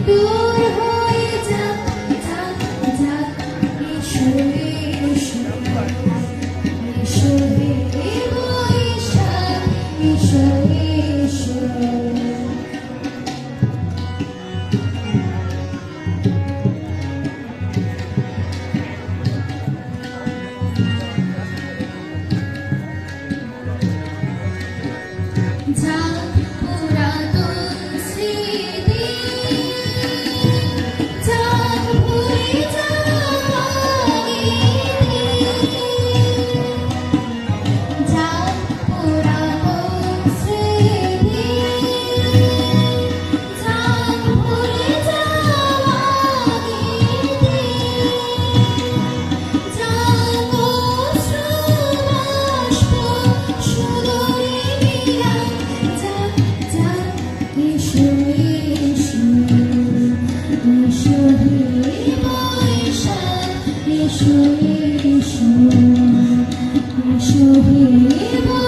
দূর হয়ে যাক যাক যাক এসো এসো এসো হে বৈশাখ এসো এসো যাক পুরাতন স্মৃতি যাক ভুলে যাওয়া গীতি যাক পুরাতন স্মৃতি যাক ভুলে যাওয়া গীতি যাক অশ্রু বাষ্প সুদূরে বিলাপ যাক যাক এসো এসো এসো হে বৈশাখ এসো এসো এসো হে